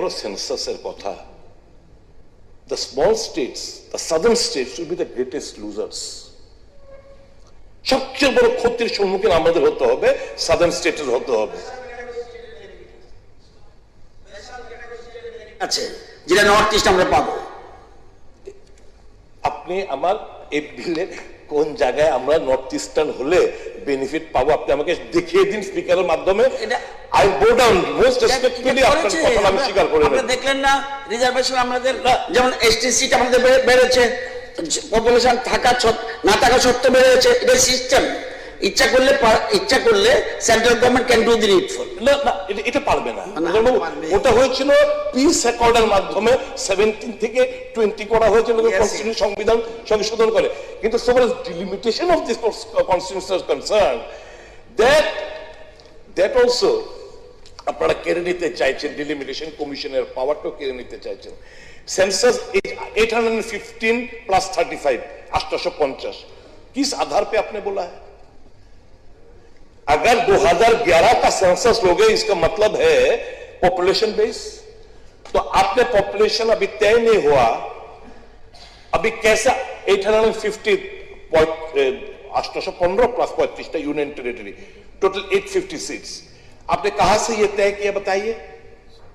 করো সেন্সাসের কথা, the small states, the southern states will be the greatest losers. সবচেয়ে বড় ক্ষতির সম্মুখীন আমাদের হতে হবে, সাদার্ন স্টেটের হতে হবে। আছে যেটা নর্থ ইস্ট আমরা পাবো। আপনি আমার এই বিলে কোন জায়গায় আমরা নর্থ ইস্টার্ন হলে বেনিফিট পাবো আপনি আমাকে দেখিয়ে দিন স্পিকারের মাধ্যমে। I go down most respectfully আপনার কথা আমি স্বীকার করে নেব। আপনি দেখলেন না রিজার্ভেশন আমাদের, যেমন এসটি সিট আমাদের বেড়েছে, পপুলেশন থাকা না থাকা সত্ত্বেও বেড়েছে। এটা সিস্টেম। ইচ্ছা করলে central government can do the needful. না না, এটা পারবে না। ওটা হয়েছিল পিস অ্যাকর্ডের মাধ্যমে 17 থেকে 20 করা হয়েছিল কনস্টিটিউশন, সংবিধান সংশোধন করে। কিন্তু so far as delimitation of this constitution is concerned, that also আপনারা কেড়ে নিতে চাইছেন, ডিলিমিটেশন কমিশনের পাওয়ারটা কেড়ে নিতে চাইছেন। सेंसस 815 प्लस 35 850 किस आधार पे आपने बोला है? अगर 2011 का सेंसस लोगे इसका मतलब है पॉपुलेशन बेस, तो आपने पॉपुलेशन अभी तय नहीं हुआ, अभी कैसा 850 815 प्लस 35 यूनियन टेरिटरी, टोटल 856, आपने कहां से यह तय किया बताइए?